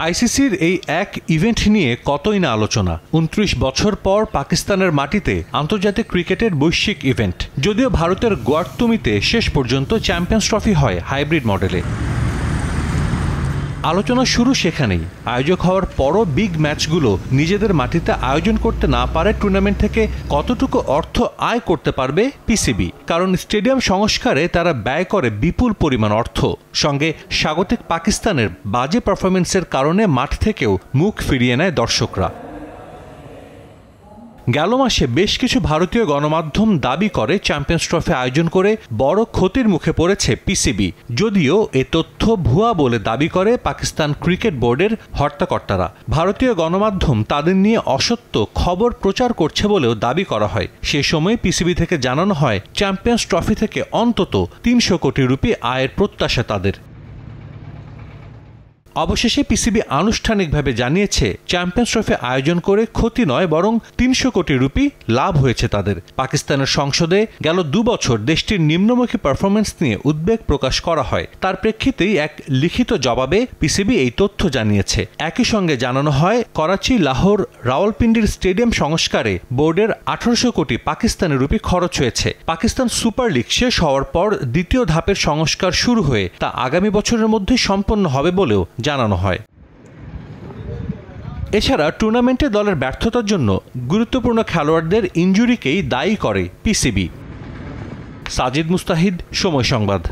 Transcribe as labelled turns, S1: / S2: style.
S1: আইসিসির এই এক ইভেন্ট নিয়ে কতই না আলোচনা। ২৯ বছর পর পাকিস্তানের মাটিতে আন্তর্জাতিক ক্রিকেটের বৈশ্বিক ইভেন্ট। যদিও ভারতের গোয়ার্তুমিতে শেষ পর্যন্ত চ্যাম্পিয়ন্স ট্রফি হয় হাইব্রিড মডেলে। আলোচনা শুরু সেখানেই। আয়োজক হওয়ার পরও বিগ ম্যাচগুলো নিজেদের মাটিতে আয়োজন করতে না পারে টুর্নামেন্ট থেকে কতটুকু অর্থ আয় করতে পারবে পিসিবি, কারণ স্টেডিয়াম সংস্কারে তারা ব্যয় করে বিপুল পরিমাণ অর্থ। সঙ্গে স্বাগতিক পাকিস্তানের বাজে পারফরমেন্সের কারণে মাঠ থেকেও মুখ ফিরিয়ে নেয় দর্শকরা। গেল মাসে বেশ কিছু ভারতীয় গণমাধ্যম দাবি করে চ্যাম্পিয়ন্স ট্রফি আয়োজন করে বড় ক্ষতির মুখে পড়েছে পিসিবি, যদিও এ তথ্য ভুয়া বলে দাবি করে পাকিস্তান ক্রিকেট বোর্ডের হর্তাকর্তারা। ভারতীয় গণমাধ্যম তাদের নিয়ে অসত্য খবর প্রচার করছে বলেও দাবি করা হয়। সে সময় পিসিবি থেকে জানানো হয় চ্যাম্পিয়ন্স ট্রফি থেকে অন্তত ৩০০ কোটি রুপি আয়ের প্রত্যাশা তাদের। অবশেষে পিসিবি আনুষ্ঠানিকভাবে জানিয়েছে চ্যাম্পিয়ন্স ট্রফি আয়োজন করে ক্ষতি নয়, বরং ৩০০ কোটি রুপি লাভ হয়েছে তাদের। পাকিস্তানের সংসদে গেল ২ বছর দেশটির নিম্নমুখী পারফরমেন্স নিয়ে উদ্বেগ প্রকাশ করা হয়। তার প্রেক্ষিতেই এক লিখিত জবাবে পিসিবি এই তথ্য জানিয়েছে। একই সঙ্গে জানানো হয় করাচি, লাহোর, রাওয়ালপিন্ডির স্টেডিয়াম সংস্কারে বোর্ডের ১৮০০ কোটি পাকিস্তানি রুপি খরচ হয়েছে। পাকিস্তান সুপার লিগ শেষ হওয়ার পর দ্বিতীয় ধাপের সংস্কার শুরু হয়ে তা আগামী বছরের মধ্যে সম্পন্ন হবে বলেও জানানো হয়। এছাড়া টুর্নামেন্টে দলের ব্যর্থতার জন্য গুরুত্বপূর্ণ খেলোয়াড়দের ইনজুরিকেই দায়ী করে পিসিবি। সাজিদ মুস্তাহিদ, সময় সংবাদ।